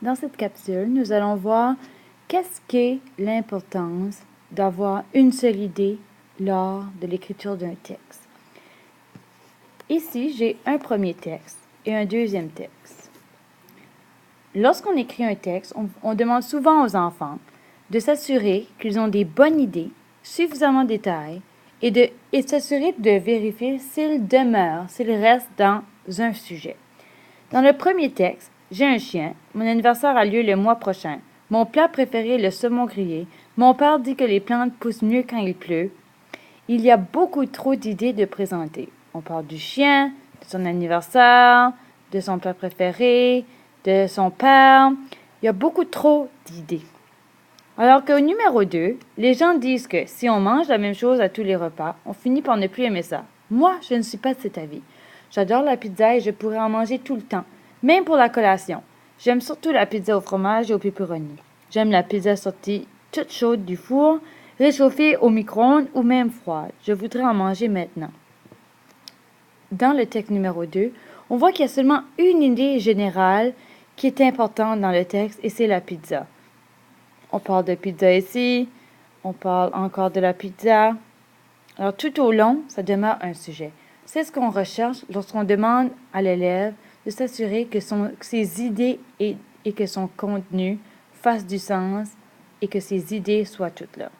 Dans cette capsule, nous allons voir qu'est-ce qu'est l'importance d'avoir une seule idée lors de l'écriture d'un texte. Ici, j'ai un premier texte et un deuxième texte. Lorsqu'on écrit un texte, on demande souvent aux enfants de s'assurer qu'ils ont des bonnes idées, suffisamment détaillées, et de s'assurer de vérifier s'ils demeurent, s'ils restent dans un sujet. Dans le premier texte, j'ai un chien, mon anniversaire a lieu le mois prochain, mon plat préféré est le saumon grillé, mon père dit que les plantes poussent mieux quand il pleut. Il y a beaucoup trop d'idées de présenter. On parle du chien, de son anniversaire, de son plat préféré, de son père. Il y a beaucoup trop d'idées. Alors qu'au numéro 2, les gens disent que si on mange la même chose à tous les repas, on finit par ne plus aimer ça. Moi, je ne suis pas de cet avis. J'adore la pizza et je pourrais en manger tout le temps, même pour la collation. J'aime surtout la pizza au fromage et au pepperoni. J'aime la pizza sortie toute chaude du four, réchauffée au micro-ondes ou même froide. Je voudrais en manger maintenant. Dans le texte numéro 2, on voit qu'il y a seulement une idée générale qui est importante dans le texte et c'est la pizza. On parle de pizza ici, on parle encore de la pizza. Alors tout au long, ça demeure un sujet. C'est ce qu'on recherche lorsqu'on demande à l'élève de s'assurer que ses idées et que son contenu fassent du sens et que ses idées soient toutes là.